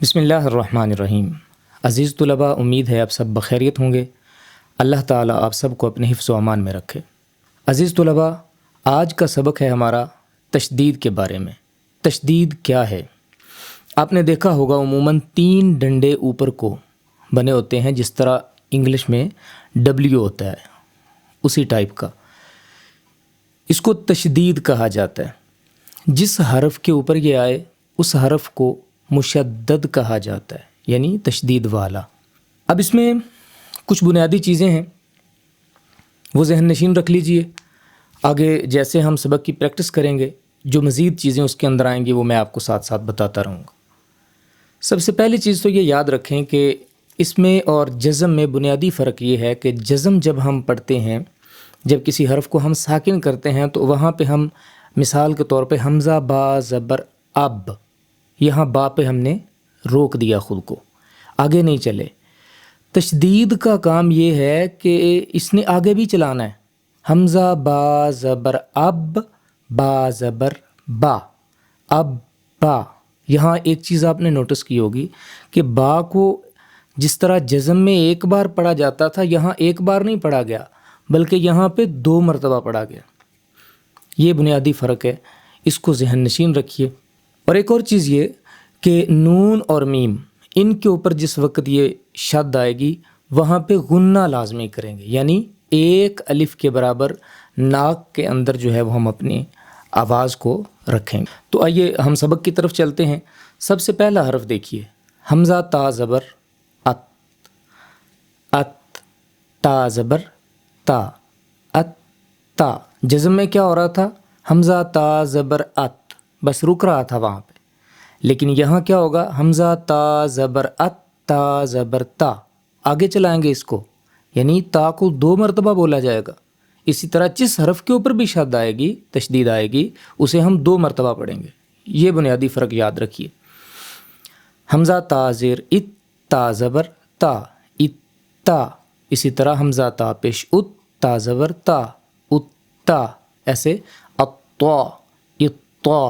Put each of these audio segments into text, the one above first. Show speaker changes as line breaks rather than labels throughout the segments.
بسم اللہ الرحمن الرحیم۔ عزیز طلباء، امید ہے آپ سب بخیریت ہوں گے۔ اللہ تعالیٰ آپ سب کو اپنے حفظ و امان میں رکھے۔ عزیز طلباء، آج کا سبق ہے ہمارا تشدید کے بارے میں۔ تشدید کیا ہے؟ آپ نے دیکھا ہوگا عموماً 3 ڈنڈے اوپر کو بنے ہوتے ہیں، جس طرح انگلش میں W ہوتا ہے، اسی ٹائپ کا۔ اس کو تشدید کہا جاتا ہے۔ جس حرف کے اوپر یہ آئے اس حرف کو مشدد کہا جاتا ہے، یعنی تشدید والا۔ اب اس میں کچھ بنیادی چیزیں ہیں، وہ ذہن نشین رکھ لیجئے۔ آگے جیسے ہم سبق کی پریکٹس کریں گے، جو مزید چیزیں اس کے اندر آئیں گی وہ میں آپ کو ساتھ ساتھ بتاتا رہوں گا۔ سب سے پہلی چیز تو یہ یاد رکھیں کہ اس میں اور جزم میں بنیادی فرق یہ ہے کہ جزم جب ہم پڑھتے ہیں، جب کسی حرف کو ہم ساکن کرتے ہیں تو وہاں پہ ہم مثال کے طور پہ حمزہ با زبر اب، یہاں با پہ ہم نے روک دیا خود کو، آگے نہیں چلے۔ تشدید کا کام یہ ہے کہ اس نے آگے بھی چلانا ہے۔ حمزہ با زبر اب، با زبر با، اب با۔ یہاں ایک چیز آپ نے نوٹس کی ہوگی کہ با کو جس طرح جزم میں ایک بار پڑھا جاتا تھا، یہاں ایک بار نہیں پڑھا گیا بلکہ یہاں پہ 2 مرتبہ پڑھا گیا۔ یہ بنیادی فرق ہے، اس کو ذہن نشین رکھیے۔ اور ایک اور چیز یہ کہ نون اور میم، ان کے اوپر جس وقت یہ شد آئے گی وہاں پہ غنہ لازمی کریں گے، یعنی ایک الف کے برابر ناک کے اندر جو ہے وہ ہم اپنی آواز کو رکھیں گے۔ تو آئیے ہم سبق کی طرف چلتے ہیں۔ سب سے پہلا حرف دیکھیے، حمزہ تا زبر ات، ات، تا زبر تا، ات تا۔ جزم میں کیا ہو رہا تھا؟ حمزہ تا زبر ات، بس رک رہا تھا وہاں پہ، لیکن یہاں کیا ہوگا؟ حمزہ تا زبر ات، تا زبر تا، آگے چلائیں گے اس کو، یعنی تا کو 2 مرتبہ بولا جائے گا۔ اسی طرح جس حرف کے اوپر بھی شد آئے گی، تشدید آئے گی، اسے ہم 2 مرتبہ پڑھیں گے۔ یہ بنیادی فرق یاد رکھیے۔ حمزہ تا زیر ات، تا زبر تا، ات تا۔ اسی طرح حمزہ تا پیش ات، تا زبر تا، ات تا۔ ایسے اطا، اطا،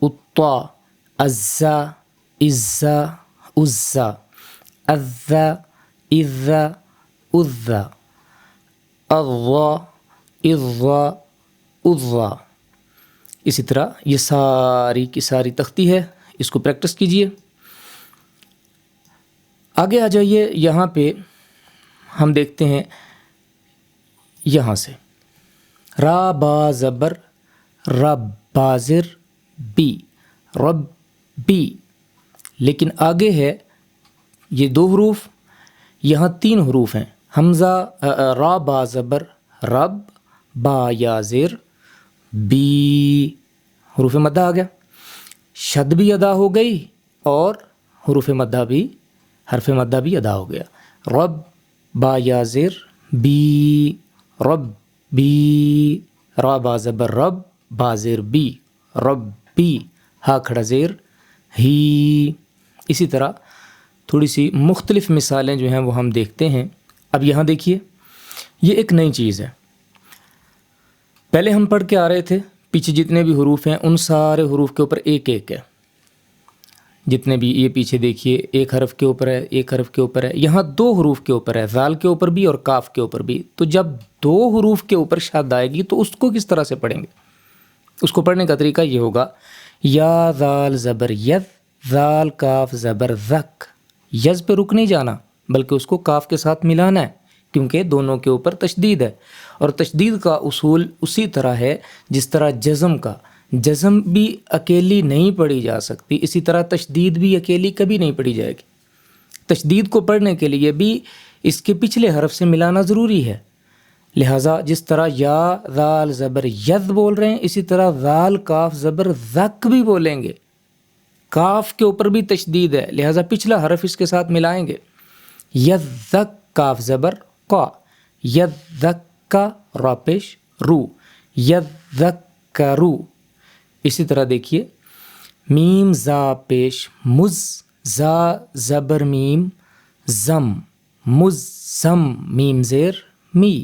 اطا، عزا، عزا، عزا، اذا، اذا، اذا، اضا، اضا، اضا۔ اسی طرح یہ ساری کی ساری تختی ہے، اس کو پریکٹس کیجئے۔ آگے آ جائیے، یہاں پہ ہم دیکھتے ہیں یہاں سے را با زبر رب، بازر بی، رب بی، لیکن آگے ہے یہ 2 حروف، یہاں 3 حروف ہیں۔ حمزہ را با زبر رب، با یا زیر بی، حروف مدہ آ گیا، شد بھی ادا ہو گئی اور حروف مدہ بھی، حرف مدہ بھی ادا ہو گیا۔ رب با یا زیر بی، رب بی، را با زبر رب، با زیر بی، رب بی، ہا کھڑا زیر ہی۔ اسی طرح تھوڑی سی مختلف مثالیں جو ہیں وہ ہم دیکھتے ہیں۔ اب یہاں دیکھیے، یہ ایک نئی چیز ہے۔ پہلے ہم پڑھ کے آ رہے تھے، پیچھے جتنے بھی حروف ہیں ان سارے حروف کے اوپر ایک ایک ہے، جتنے بھی، یہ پیچھے دیکھیے ایک حرف کے اوپر ہے، ایک حرف کے اوپر ہے، یہاں 2 حروف کے اوپر ہے، ذال کے اوپر بھی اور کاف کے اوپر بھی۔ تو جب 2 حروف کے اوپر شد آئے گی تو اس کو کس طرح سے پڑھیں گے؟ اس کو پڑھنے کا طریقہ یہ ہوگا، یا ذال زبر ید، ذال کاف زبر ذک۔ یز پہ رک نہیں جانا بلکہ اس کو کاف کے ساتھ ملانا ہے، کیونکہ دونوں کے اوپر تشدید ہے۔ اور تشدید کا اصول اسی طرح ہے جس طرح جزم کا، جزم بھی اکیلی نہیں پڑھی جا سکتی، اسی طرح تشدید بھی اکیلی کبھی نہیں پڑھی جائے گی۔ تشدید کو پڑھنے کے لیے بھی اس کے پچھلے حرف سے ملانا ضروری ہے، لہٰذا جس طرح یا ذال زبر ید بول رہے ہیں، اسی طرح ذال کاف زبر ذک بھی بولیں گے۔ کاف کے اوپر بھی تشدید ہے، لہٰذا پچھلا حرف اس کے ساتھ ملائیں گے۔ یذک کاف زبر قا، یذکا را پیش رو، یذکرو۔ اسی طرح دیکھیے، میم زا پیش مز، زا زبر میم زم، مزم، میم زیر می،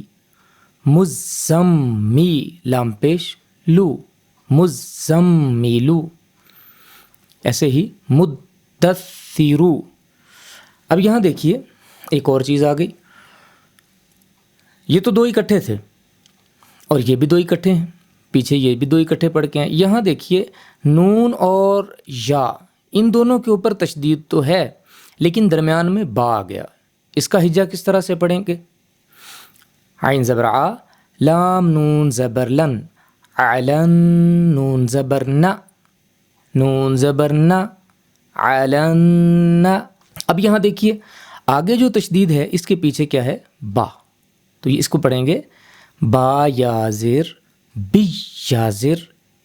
مزم می، لام پیش لو، مزم میلو۔ ایسے ہی مد یدثرو. اب یہاں دیکھیے ایک اور چیز آ گئی. یہ تو دو اکٹھے تھے اور یہ بھی دو اکٹھے ہیں، پیچھے یہ بھی دو اکٹھے پڑھ کے ہیں. یہاں دیکھیے نون اور یا ان دونوں کے اوپر تشدید تو ہے لیکن درمیان میں با آ گیا. اس کا ہجا کس طرح سے پڑھیں گے؟ عین زبر آ، لام نون زبر لن، علن نون زبر نا، نون زبر نا، علن. اب یہاں دیکھیے آگے جو تشدید ہے اس کے پیچھے کیا ہے؟ با. تو یہ اس کو پڑھیں گے با یا زر بی یا زر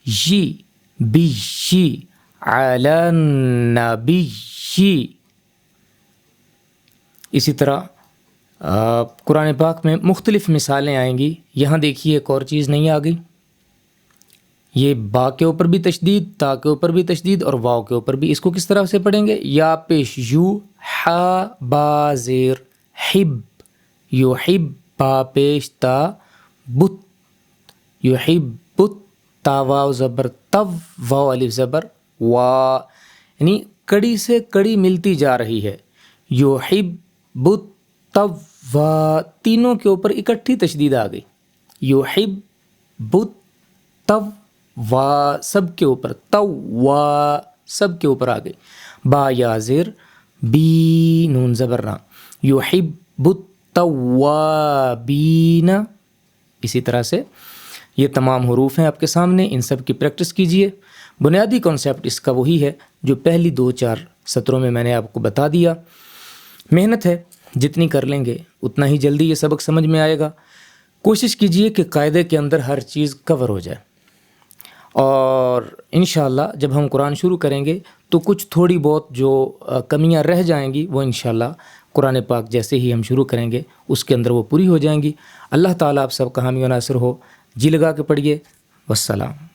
یی بی یی علن نبی یی. اسی طرح قرآن پاک میں مختلف مثالیں آئیں گی. یہاں دیکھیے ایک اور چیز نہیں آ گئی. یہ با کے اوپر بھی تشدید، تا کے اوپر بھی تشدید اور واو کے اوپر بھی. اس کو کس طرح سے پڑھیں گے؟ یا پیش یو، ہا با زیر حب، یحب، با پیش تا بت، یحب، تا واو زبر تو، واو الف زبر وا. یعنی کڑی سے کڑی ملتی جا رہی ہے. یحب تو، تینوں کے اوپر اکٹھی تشدید آ گئی. یحب تو، وا سب کے اوپر، تو وا سب کے اوپر آ گئی. با یا زر بی نون زبر نا، یحب التوابین. اسی طرح سے یہ تمام حروف ہیں آپ کے سامنے، ان سب کی پریکٹس کیجئے. بنیادی کانسیپٹ اس کا وہی ہے جو پہلی 2-4 سطروں میں میں نے آپ کو بتا دیا. محنت ہے، جتنی کر لیں گے اتنا ہی جلدی یہ سبق سمجھ میں آئے گا. کوشش کیجئے کہ قاعدے کے اندر ہر چیز کور ہو جائے، اور انشاءاللہ جب ہم قرآن شروع کریں گے تو کچھ تھوڑی بہت جو کمیاں رہ جائیں گی وہ انشاءاللہ قرآن پاک جیسے ہی ہم شروع کریں گے اس کے اندر وہ پوری ہو جائیں گی. اللہ تعالیٰ آپ سب کا حامی و ناصر ہو. جی لگا کے پڑھیے. والسلام.